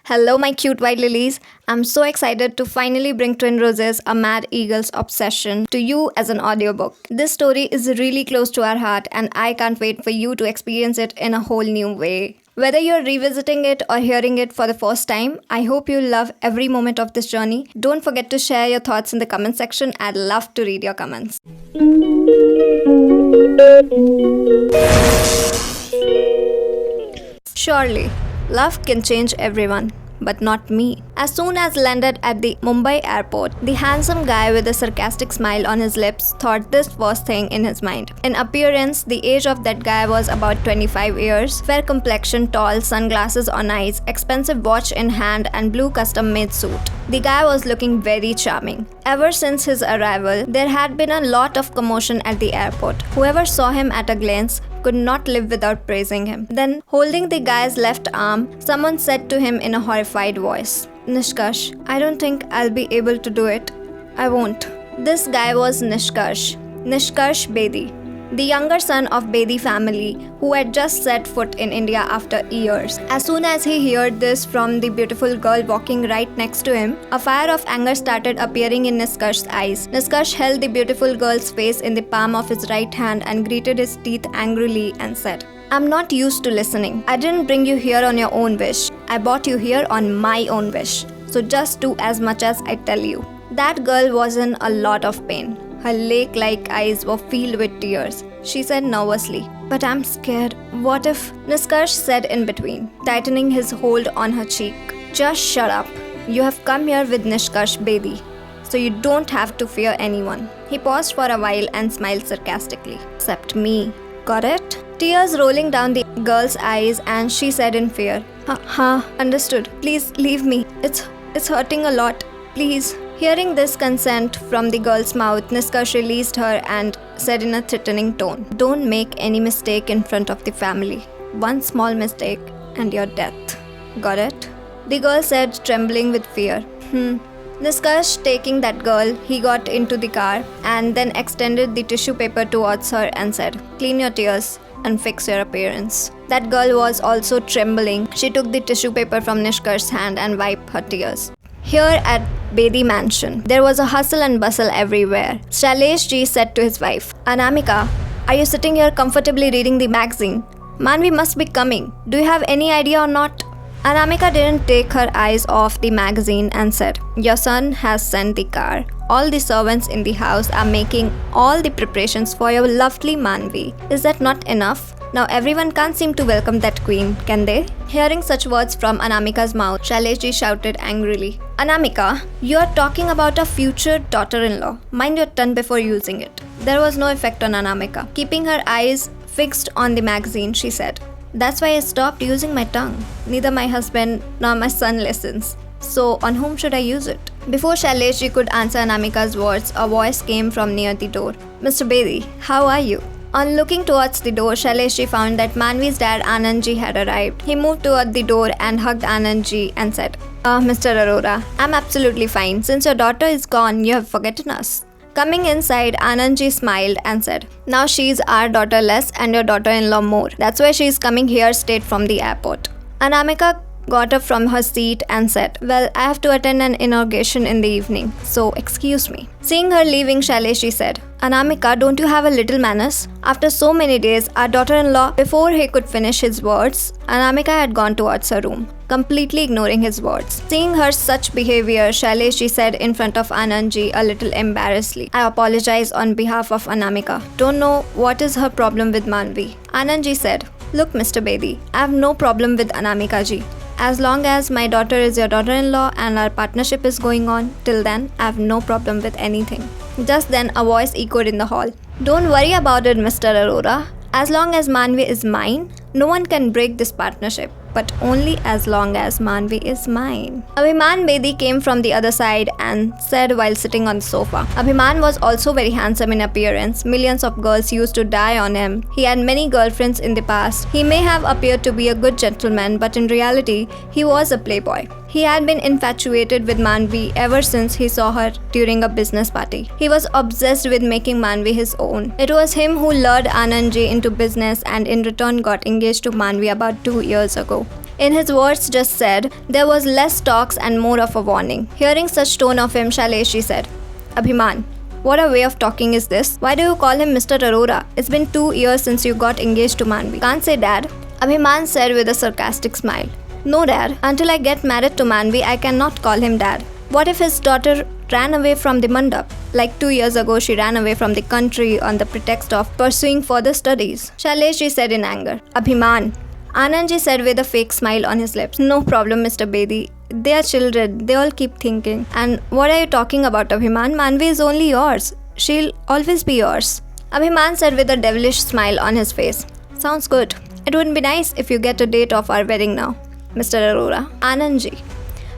Hello, my cute white lilies. I'm so excited to finally bring Twin Roses, a mad eagle's obsession, to you as an audiobook. This story is really close to our heart, and I can't wait for you to experience it in a whole new way. Whether you're revisiting it or hearing it for the first time, I hope you love every moment of this journey. Don't forget to share your thoughts in the comment section. I'd love to read your comments. Surely, love can change everyone, but not me. As soon as landed at the Mumbai airport, the handsome guy with a sarcastic smile on his lips thought this first thing in his mind. In appearance, the age of that guy was about 25 years, fair complexion, tall, sunglasses on eyes, expensive watch in hand and blue custom-made suit. The guy was looking very charming. Ever since his arrival, there had been a lot of commotion at the airport. Whoever saw him at a glance could not live without praising him. Then, holding the guy's left arm, someone said to him in a horrified voice, "Nishkash, I don't think I'll be able to do it. I won't." This guy was Niskarsh Bedi, the younger son of Bedi family who had just set foot in India after years. As soon as he heard this from the beautiful girl walking right next to him, a fire of anger started appearing in Niskarsh's eyes. Niskarsh held the beautiful girl's face in the palm of his right hand and gritted his teeth angrily and said, "I'm not used to listening. I didn't bring you here on your own wish. I brought you here on my own wish. So just do as much as I tell you." That girl was in a lot of pain. Her lake-like eyes were filled with tears. She said nervously, "But I'm scared. What if?" Niskarsh said in between, tightening his hold on her cheek. "Just shut up. You have come here with Niskarsh Bedi, so you don't have to fear anyone." He paused for a while and smiled sarcastically. "Except me. Got it?" Tears rolling down the girl's eyes, and she said in fear, Understood. Please leave me. It's hurting a lot. Please." Hearing this consent from the girl's mouth, Niskarsh released her and said in a threatening tone, "Don't make any mistake in front of the family. One small mistake and your death. Got it?" The girl said, trembling with fear. Niskarsh taking that girl, he got into the car and then extended the tissue paper towards her and said, "Clean your tears and fix your appearance." That girl was also trembling. She took the tissue paper from Niskarsh's hand and wiped her tears. Here at Bedi mansion, there was a hustle and bustle everywhere. Shailesh ji said to his wife, "Anamika, are you sitting here comfortably reading the magazine? Manvi must be coming. Do you have any idea or not?" Anamika didn't take her eyes off the magazine and said, "Your son has sent the car. All the servants in the house are making all the preparations for your lovely Manvi. Is that not enough? Now everyone can't seem to welcome that queen, can they?" Hearing such words from Anamika's mouth, Shailesh ji shouted angrily, "Anamika, you are talking about a future daughter-in-law. Mind your tongue before using it." There was no effect on Anamika. Keeping her eyes fixed on the magazine, she said, "That's why I stopped using my tongue. Neither my husband nor my son listens. So on whom should I use it?" Before Shailesh ji could answer Anamika's words, a voice came from near the door. "Mr. Bedi, how are you?" On looking towards the door, Shailesh ji found that Manvi's dad Anand ji had arrived. He moved toward the door and hugged Anand ji and said, "Mr. Arora, I'm absolutely fine. Since your daughter is gone, you have forgotten us." Coming inside, Anand ji smiled and said, "Now she's our daughter less and your daughter-in-law more. That's why she's coming here straight from the airport." Anamika got up from her seat and said, "Well, I have to attend an inauguration in the evening, so excuse me." Seeing her leaving, Shailesh ji said, "Anamika, don't you have a little manners? After so many days, our daughter-in-law..." Before he could finish his words, Anamika had gone towards her room, completely ignoring his words. Seeing her such behavior, Shailesh ji said in front of Anand ji a little embarrassedly, "I apologize on behalf of Anamika. Don't know what is her problem with Manvi." Anand ji said, "Look, Mr. Bedi, I have no problem with Anamika ji. As long as my daughter is your daughter-in-law and our partnership is going on, till then, I have no problem with anything." Just then, a voice echoed in the hall. "Don't worry about it, Mr. Arora. As long as Manvi is mine, no one can break this partnership. But only as long as Manvi is mine." Abhiman Bedi came from the other side and said while sitting on the sofa. Abhiman was also very handsome in appearance. Millions of girls used to die on him. He had many girlfriends in the past. He may have appeared to be a good gentleman, but in reality, he was a playboy. He had been infatuated with Manvi ever since he saw her during a business party. He was obsessed with making Manvi his own. It was him who lured Anand ji into business and in return got engaged to Manvi about 2 years ago. In his words just said, there was less talks and more of a warning. Hearing such tone of him, Shailesh said, Abhiman, what a way of talking is this? Why do you call him Mr. Arora? It's been 2 years since you got engaged to Manvi. Can't say dad. Abhiman said with a sarcastic smile. No dad, until I get married to Manvi, I cannot call him dad. What if his daughter ran away from the mandap? Like 2 years ago, she ran away from the country on the pretext of pursuing further studies. Shailesh said in anger. Abhiman. Anandji said with a fake smile on his lips. No problem, Mr. Bedi. They are children. They all keep thinking. And what are you talking about, Abhiman? Manvi is only yours. She'll always be yours. Abhiman said with a devilish smile on his face. Sounds good. It would be nice if you get a date of our wedding now, Mr. Arora. Anandji.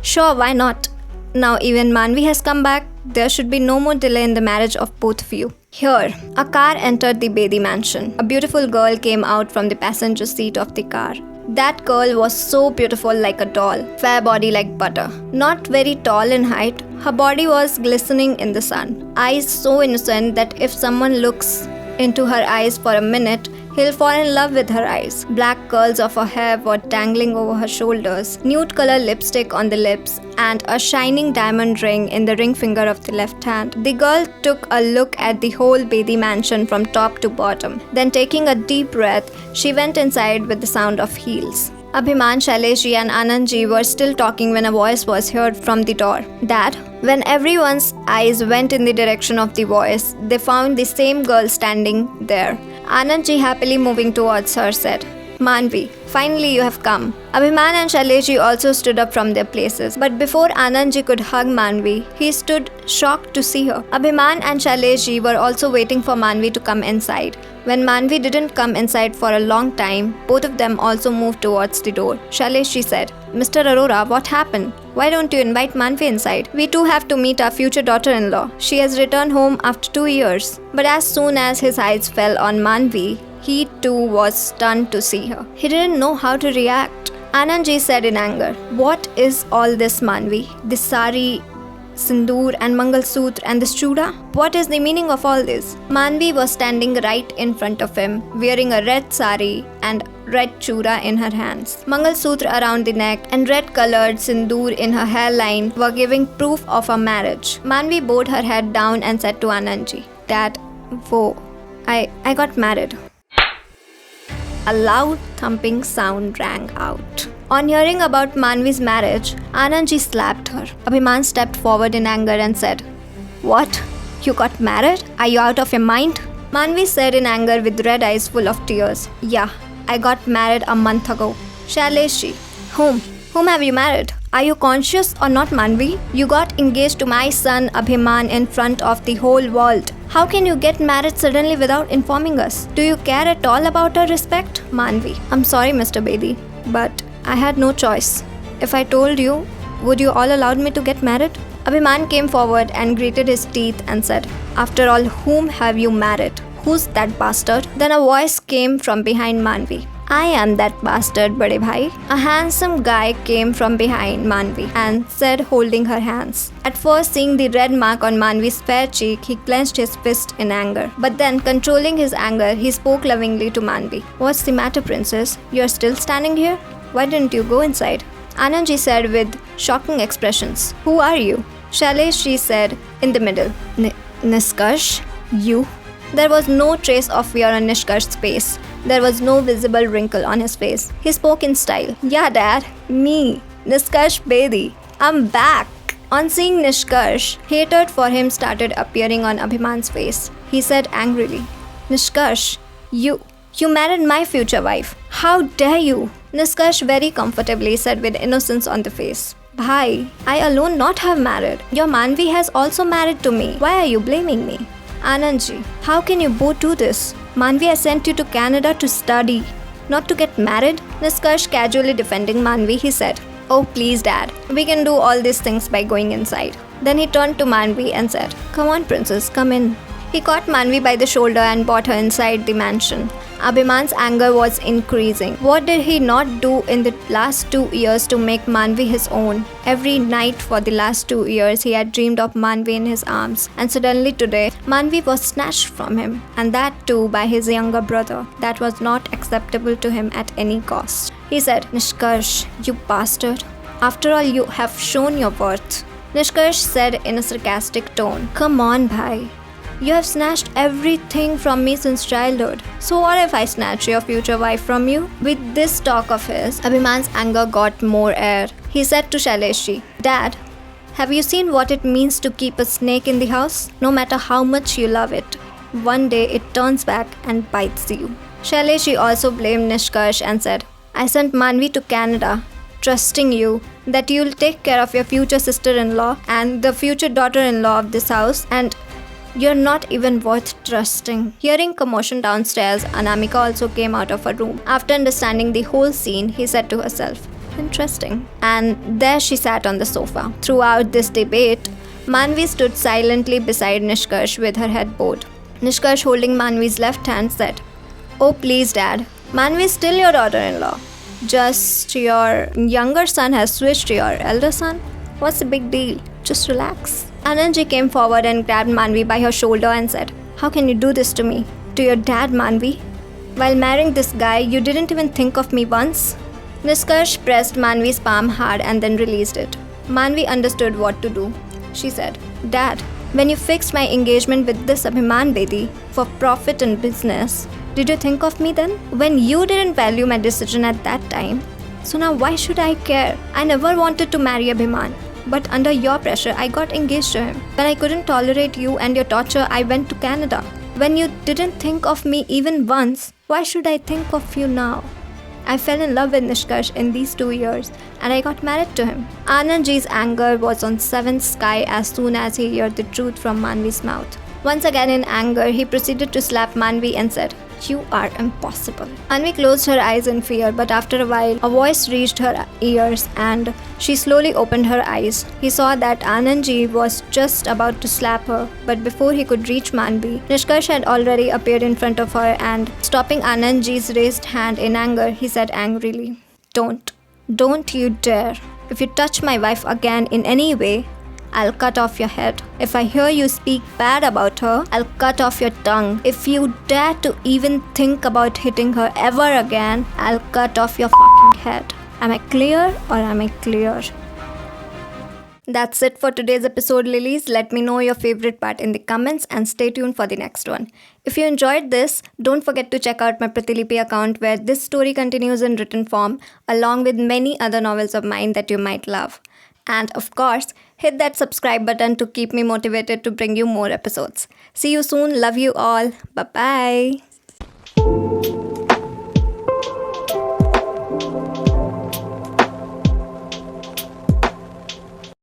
Sure, why not? Now even Manvi has come back. There should be no more delay in the marriage of both of you. Here, a car entered the Bedi mansion. A beautiful girl came out from the passenger seat of the car. That girl was so beautiful like a doll, fair body like butter. Not very tall in height, her body was glistening in the sun. Eyes so innocent that if someone looks into her eyes for a minute, he'll fall in love with her eyes. Black curls of her hair were dangling over her shoulders, nude color lipstick on the lips, and a shining diamond ring in the ring finger of the left hand. The girl took a look at the whole Bedi mansion from top to bottom. Then taking a deep breath, she went inside with the sound of heels. Abhiman, Shailesh and Anandji were still talking when a voice was heard from the door. Dad, when everyone's eyes went in the direction of the voice, they found the same girl standing there. Anandji, happily moving towards her, said, Manvi, finally you have come. Abhiman and Shailesh also stood up from their places. But before Anandji could hug Manvi, he stood shocked to see her. Abhiman and Shailesh were also waiting for Manvi to come inside. When Manvi didn't come inside for a long time, both of them also moved towards the door. Shailesh said, Mr. Arora, what happened? Why don't you invite Manvi inside? We too have to meet our future daughter-in-law. She has returned home after 2 years. But as soon as his eyes fell on Manvi, he too was stunned to see her. He didn't know how to react. Anandji said in anger, What is all this, Manvi? This sari, sindoor and mangalsutra and this chuda? What is the meaning of all this? Manvi was standing right in front of him, wearing a red sari and red chuda in her hands. Mangalsutra around the neck and red-colored sindoor in her hairline were giving proof of a marriage. Manvi bowed her head down and said to Anandji, Dad, I got married. A loud thumping sound rang out. On hearing about Manvi's marriage, Anandji slapped her. Abhiman stepped forward in anger and said, What? You got married? Are you out of your mind? Manvi said in anger with red eyes full of tears, Yeah, I got married a month ago. Shailesh, whom have you married? Are you conscious or not, Manvi? You got engaged to my son Abhiman in front of the whole world. How can you get married suddenly without informing us? Do you care at all about our respect? Manvi, I'm sorry, Mr. Bedi, but I had no choice. If I told you, would you all allow me to get married? Abhiman came forward and gritted his teeth and said, After all, whom have you married? Who's that bastard? Then a voice came from behind Manvi. I am that bastard, Bade Bhai. A handsome guy came from behind Manvi and said, holding her hands. At first, seeing the red mark on Manvi's fair cheek, he clenched his fist in anger. But then, controlling his anger, he spoke lovingly to Manvi. What's the matter, princess? You're still standing here? Why didn't you go inside? Anandji said with shocking expressions. Who are you? Shailesh said in the middle. Niskarsh, you? There was no trace of fear on Nishkash's face. There was no visible wrinkle on his face. He spoke in style. Yeah, Dad. Me. Niskarsh Bedi. I'm back. On seeing Nishkarsh, hatred for him started appearing on Abhiman's face. He said angrily, Nishkarsh, you married my future wife. How dare you? Niskarsh very comfortably said with innocence on the face. Bhai, I alone not have married. Your Manvi has also married to me. Why are you blaming me? Anandji, how can you both do this? Manvi has sent you to Canada to study, not to get married. Niskarsh casually defending Manvi, he said, Oh please Dad, we can do all these things by going inside. Then he turned to Manvi and said, Come on princess, come in. He caught Manvi by the shoulder and brought her inside the mansion. Abhiman's anger was increasing. What did he not do in the last 2 years to make Manvi his own? Every night for the last 2 years, he had dreamed of Manvi in his arms. And suddenly today, Manvi was snatched from him. And that too by his younger brother. That was not acceptable to him at any cost. He said, Nishkarsh, you bastard. After all, you have shown your worth. Nishkarsh said in a sarcastic tone, Come on, bhai. You have snatched everything from me since childhood. So what if I snatch your future wife from you? With this talk of his, Abhiman's anger got more air. He said to Shaileshi, Dad, have you seen what it means to keep a snake in the house? No matter how much you love it, one day it turns back and bites you. Shaileshi also blamed Nishkash and said, I sent Manvi to Canada, trusting you that you'll take care of your future sister-in-law and the future daughter-in-law of this house, and you're not even worth trusting. Hearing commotion downstairs, Anamika also came out of her room. After understanding the whole scene, he said to herself, Interesting. And there she sat on the sofa. Throughout this debate, Manvi stood silently beside Nishkash with her head bowed. Nishkash, holding Manvi's left hand, said, Oh please, Dad. Manvi's still your daughter-in-law. Just your younger son has switched to your elder son. What's the big deal? Just relax. Anandji came forward and grabbed Manvi by her shoulder and said, How can you do this to me? To your dad, Manvi? While marrying this guy, you didn't even think of me once? Niskarsh pressed Manvi's palm hard and then released it. Manvi understood what to do. She said, Dad, when you fixed my engagement with this Abhiman Bedi for profit and business, did you think of me then? When you didn't value my decision at that time, so now why should I care? I never wanted to marry Abhiman, but under your pressure, I got engaged to him. When I couldn't tolerate you and your torture, I went to Canada. When you didn't think of me even once, why should I think of you now? I fell in love with Nishkash in these 2 years and I got married to him. Anandji's anger was on 7th sky as soon as he heard the truth from Manvi's mouth. Once again in anger, he proceeded to slap Manvi and said, You are impossible. Manvi closed her eyes in fear, but after a while, a voice reached her ears and she slowly opened her eyes. He saw that Anandji was just about to slap her, but before he could reach Manvi, Nishkash had already appeared in front of her and, stopping Anandji's raised hand in anger, he said angrily, Don't you dare. If you touch my wife again in any way, I'll cut off your head. If I hear you speak bad about her, I'll cut off your tongue. If you dare to even think about hitting her ever again, I'll cut off your fucking head. Am I clear or am I clear? That's it for today's episode, Lilies. Let me know your favorite part in the comments and stay tuned for the next one. If you enjoyed this, don't forget to check out my Pratilipi account where this story continues in written form along with many other novels of mine that you might love. And of course, hit that subscribe button to keep me motivated to bring you more episodes. See you soon. Love you all. Bye-bye.